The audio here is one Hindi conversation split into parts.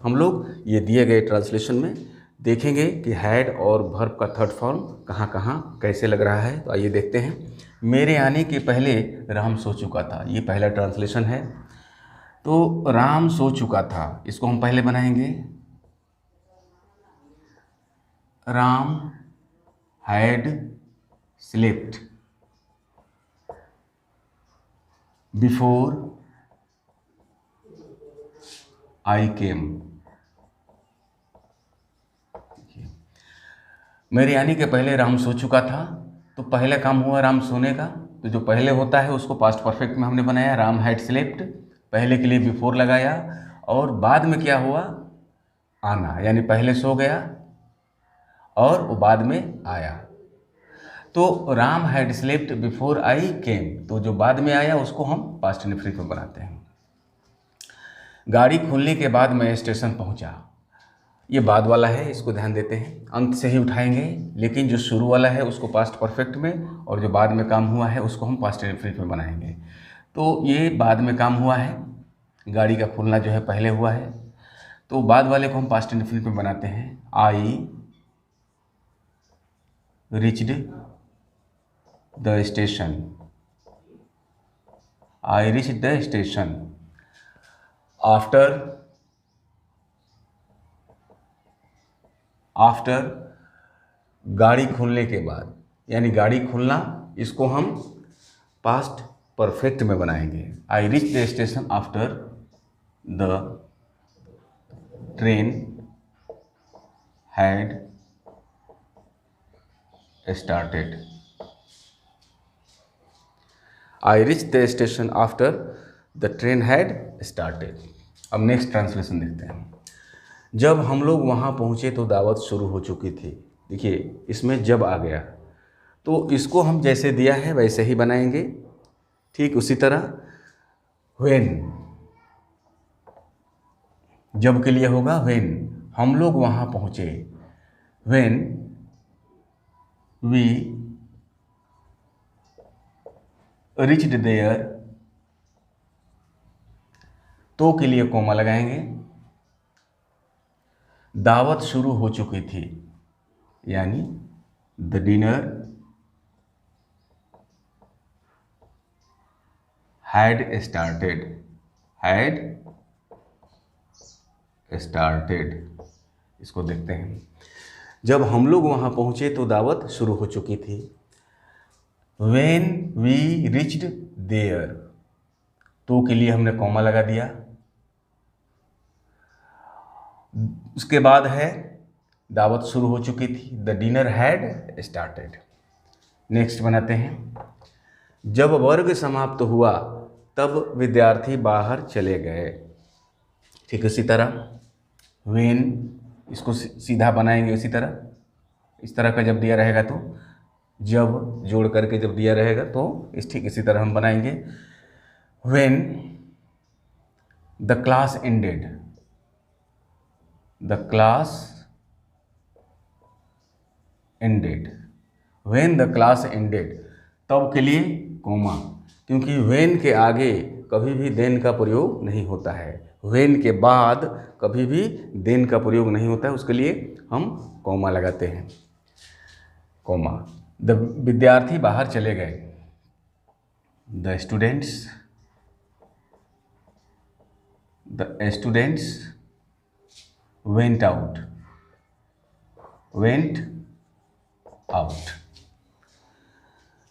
हम लोग ये दिए गए ट्रांसलेशन में देखेंगे कि हैड और वर्ब का थर्ड फॉर्म कहाँ कहाँ कैसे लग रहा है। तो आइए देखते हैं। मेरे आने के पहले राम सो चुका था, ये पहला ट्रांसलेशन है। तो राम सो चुका था, इसको हम पहले बनाएंगे। Ram had slept before I came. मेरे आने के पहले राम सो चुका था, तो पहला काम हुआ राम सोने का। तो जो पहले होता है उसको पास्ट परफेक्ट में हमने बनाया, राम हैड स्लेप्ट, पहले के लिए बिफोर लगाया। और बाद में क्या हुआ, आना, यानी पहले सो गया और वो बाद में आया। तो Ram had slept before I came, तो जो बाद में आया उसको हम पास्ट इंडेफिनिट में बनाते हैं। गाड़ी खुलने के बाद मैं स्टेशन पहुंचा, ये बाद वाला है, इसको ध्यान देते हैं, अंत से ही उठाएंगे। लेकिन जो शुरू वाला है उसको पास्ट परफेक्ट में, और जो बाद में काम हुआ है उसको हम पास्ट इंडेफिनिट में बनाएंगे। तो ये बाद में काम हुआ है, गाड़ी का खुलना जो है पहले हुआ है, तो बाद वाले को हम पास्ट इंडेफिनिट में बनाते हैं। I reached the station, I reach the station after, after गाड़ी खुलने के बाद, यानी गाड़ी खुलना, इसको हम पास्ट परफेक्ट में बनाएंगे। आई reach the station after the train had started. I reach the station after the train had started. अब नेक्स्ट ट्रांसलेशन देखते हैं। जब हम लोग वहाँ पहुँचे तो दावत शुरू हो चुकी थी। देखिए इसमें जब आ गया, तो इसको हम जैसे दिया है वैसे ही बनाएंगे। ठीक उसी तरह व्हेन, जब के लिए होगा व्हेन, हम लोग वहाँ पहुँचे। व्हेन वी रिच्ड देयर, तो के लिए कोमा लगाएंगे। दावत शुरू हो चुकी थी, यानी the dinner had started, had started. इसको देखते हैं। जब हम लोग वहाँ पहुँचे तो दावत शुरू हो चुकी थी। When we reached there, तो के लिए हमने कॉमा लगा दिया। उसके बाद है दावत शुरू हो चुकी थी, the dinner had started. Next बनाते हैं। जब वर्ग समाप्त हुआ तब विद्यार्थी बाहर चले गए। ठीक इसी तरह व्हेन, इसको सीधा बनाएंगे इसी तरह, इस तरह का जब दिया रहेगा तो, जब जोड़ करके जब दिया रहेगा तो ठीक इसी तरह हम बनाएंगे। When the class ended, the class ended, when the class ended, तब के लिए कोमा, क्योंकि व्हेन के आगे कभी भी देन का प्रयोग नहीं होता है, व्हेन के बाद कभी भी देन का प्रयोग नहीं होता है, उसके लिए हम कोमा लगाते हैं, कोमा। द विद्यार्थी बाहर चले गए, the students went out, went out.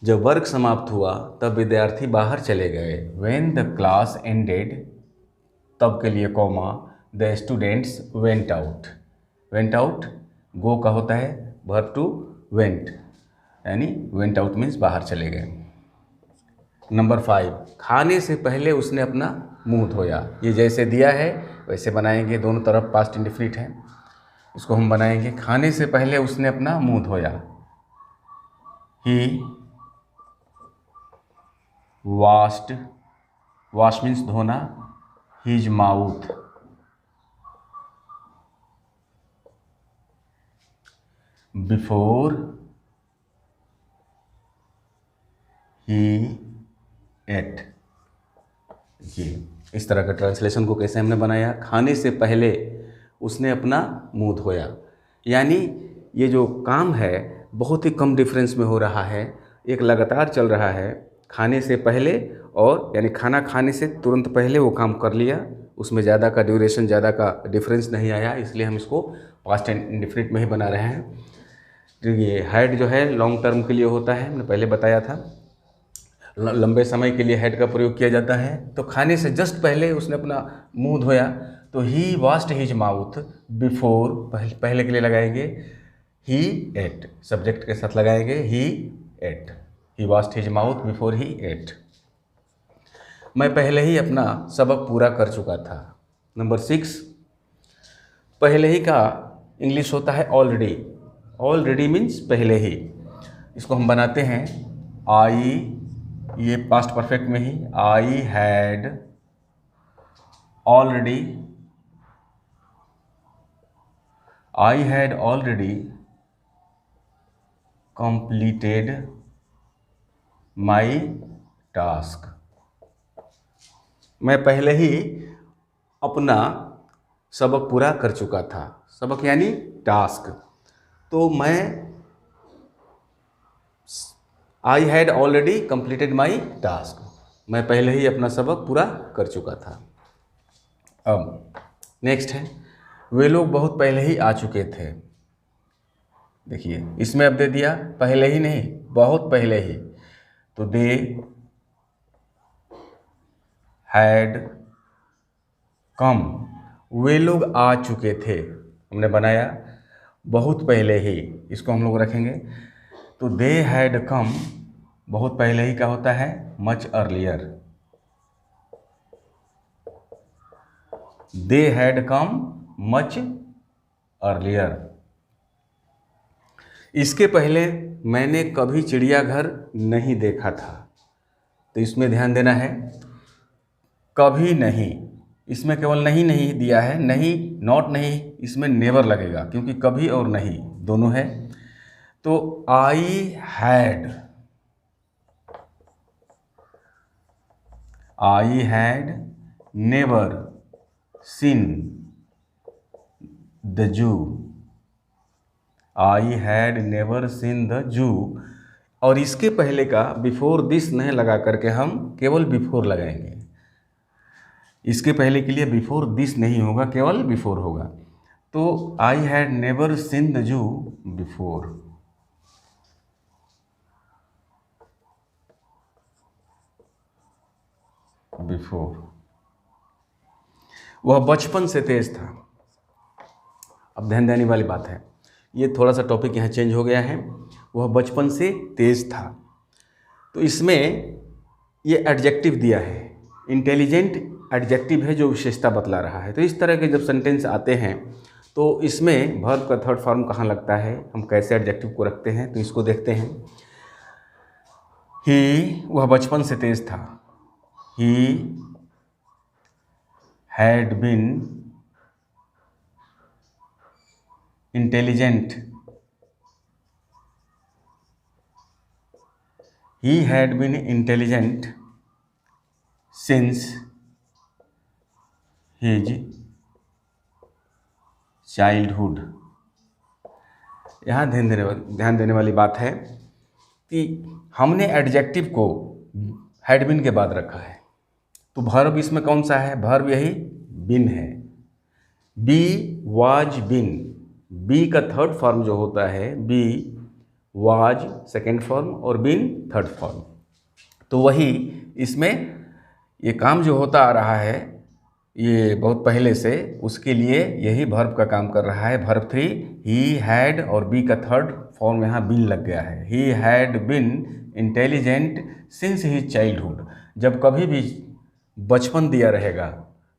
जब वर्ग समाप्त हुआ तब विद्यार्थी बाहर चले गए। व्हेन द क्लास एंडेड, तब के लिए comma, the students went out, went out go का होता है वर्ब टू वेंट, यानी वेंट आउट मीन्स बाहर चले गए। नंबर 5, खाने से पहले उसने अपना मुंह धोया। ये जैसे दिया है वैसे बनाएंगे, दोनों तरफ पास्ट इंडेफिनिट है। इसको हम बनाएंगे, खाने से पहले उसने अपना मुंह धोया। ही वॉश्ड, वॉश मीन्स धोना, his mouth before he ate. ये इस तरह का ट्रांसलेशन को कैसे हमने बनाया, खाने से पहले उसने अपना मुंह धोया। यानी ये जो काम है बहुत ही कम डिफरेंस में हो रहा है, एक लगातार चल रहा है, खाने से पहले और यानी खाना खाने से तुरंत पहले वो काम कर लिया, उसमें ज़्यादा का ड्यूरेशन, ज़्यादा का डिफरेंस नहीं आया, इसलिए हम इसको पास्ट एंड इंडेफिनिट में ही बना रहे हैं। तो ये हैड जो है लॉन्ग टर्म के लिए होता है, मैंने पहले बताया था, लंबे समय के लिए हैड का प्रयोग किया जाता है। तो खाने से जस्ट पहले उसने अपना मुंह धोया, तो ही वॉश्ड हिज माउथ बिफोर, पहले के लिए लगाएंगे ही एट, सब्जेक्ट के साथ लगाएंगे he ate, he washed his mouth before he ate. मैं पहले ही अपना सबक पूरा कर चुका था। नंबर 6, पहले ही का इंग्लिश होता है ऑलरेडी। ऑलरेडी मीन्स पहले ही। इसको हम बनाते हैं आई, ये पास्ट परफेक्ट में ही, I had already, I had already completed my task। मैं पहले ही अपना सबक पूरा कर चुका था। सबक यानी टास्क। तो मैं आई had already completed my task, मैं पहले ही अपना सबक पूरा कर चुका था। अब नेक्स्ट है, वे लोग बहुत पहले ही आ चुके थे। देखिए इसमें अब दे दिया पहले ही नहीं, बहुत पहले ही, तो दे हैड कम, वे लोग आ चुके थे, हमने बनाया बहुत पहले ही, इसको हम लोग रखेंगे। तो दे हैड कम, बहुत पहले ही का होता है much earlier, they had come much earlier. इसके पहले मैंने कभी चिड़ियाघर नहीं देखा था, तो इसमें ध्यान देना है, कभी नहीं, इसमें केवल नहीं नहीं दिया है, नहीं नॉट नहीं, इसमें नेवर लगेगा क्योंकि कभी और नहीं दोनों है। तो I had never seen the zoo, I had never seen the zoo. और इसके पहले का बिफोर दिस नहीं लगा करके हम केवल बिफोर लगाएंगे। इसके पहले के लिए बिफोर दिस नहीं होगा, केवल बिफोर होगा। तो I had never seen the zoo before. वह बचपन से तेज था। अब ध्यान देने वाली बात है, ये थोड़ा सा टॉपिक यहाँ चेंज हो गया है। वह बचपन से तेज था, तो इसमें ये एडजेक्टिव दिया है, इंटेलिजेंट एडजेक्टिव है जो विशेषता बतला रहा है। तो इस तरह के जब सेंटेंस आते हैं तो इसमें वर्ब का थर्ड फॉर्म कहाँ लगता है, हम कैसे एडजेक्टिव को रखते हैं, तो इसको देखते हैं। ही, वह बचपन से तेज था, he had been intelligent, he had been intelligent since his childhood। यहाँ ध्यान देने वाली बात है कि हमने एडजेक्टिव को हैड बीन के बाद रखा है, तो वर्ब इसमें कौन सा है, वर्ब यही बीन है। बी वाज बीन, बी का थर्ड फॉर्म जो होता है, बी वाज सेकेंड फॉर्म और बीन थर्ड फॉर्म। तो वही इसमें ये काम जो होता आ रहा है ये बहुत पहले से, उसके लिए यही वर्ब का काम कर रहा है। वर्ब 3 ही हैड और बी का थर्ड फॉर्म यहाँ बीन लग गया है। He had been intelligent since his childhood. जब कभी भी बचपन दिया रहेगा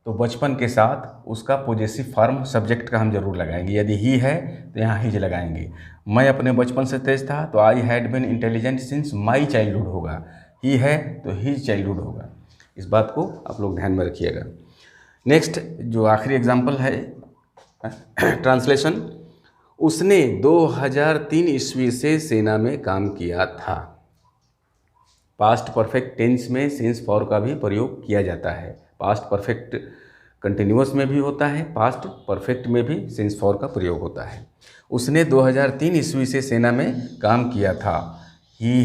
तो बचपन के साथ उसका पॉजेसिव फॉर्म सब्जेक्ट का हम जरूर लगाएंगे। यदि ही है तो यहाँ हिज लगाएंगे। मैं अपने बचपन से तेज था, तो I had been intelligent since my childhood होगा। ही है तो हिज चाइल्डहुड होगा। इस बात को आप लोग ध्यान में रखिएगा। नेक्स्ट जो आखिरी एग्जाम्पल है ट्रांसलेशन, उसने 2003 ईस्वी से सेना में काम किया था। पास्ट परफेक्ट टेंस में सिंस फॉर का भी प्रयोग किया जाता है। पास्ट परफेक्ट कंटिन्यूअस में भी होता है, पास्ट परफेक्ट में भी सिंस फॉर का प्रयोग होता है। उसने 2003 ईस्वी से सेना में काम किया था। He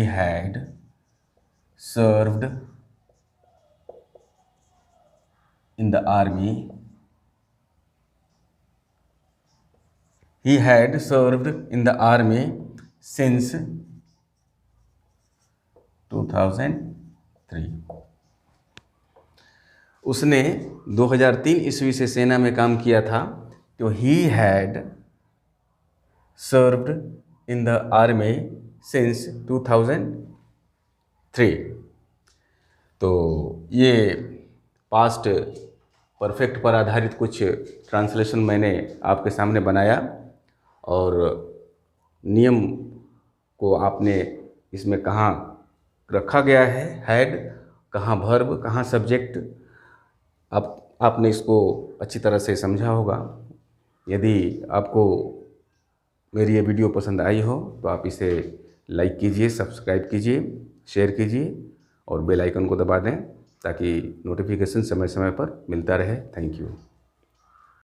had served in the army. He had served in the army since 2003। उसने 2003 ईस्वी से सेना में काम किया था। तो he had served in the army since 2003। तो ये पास्ट परफेक्ट पर आधारित कुछ ट्रांसलेशन मैंने आपके सामने बनाया और नियम को आपने इसमें कहाँ रखा गया है, हैड कहाँ वर्ब कहाँ सब्जेक्ट, आपने इसको अच्छी तरह से समझा होगा। यदि आपको मेरी ये वीडियो पसंद आई हो तो आप इसे लाइक कीजिए, सब्सक्राइब कीजिए, शेयर कीजिए और बेल आइकन को दबा दें ताकि नोटिफिकेशन समय समय पर मिलता रहे। Thank you.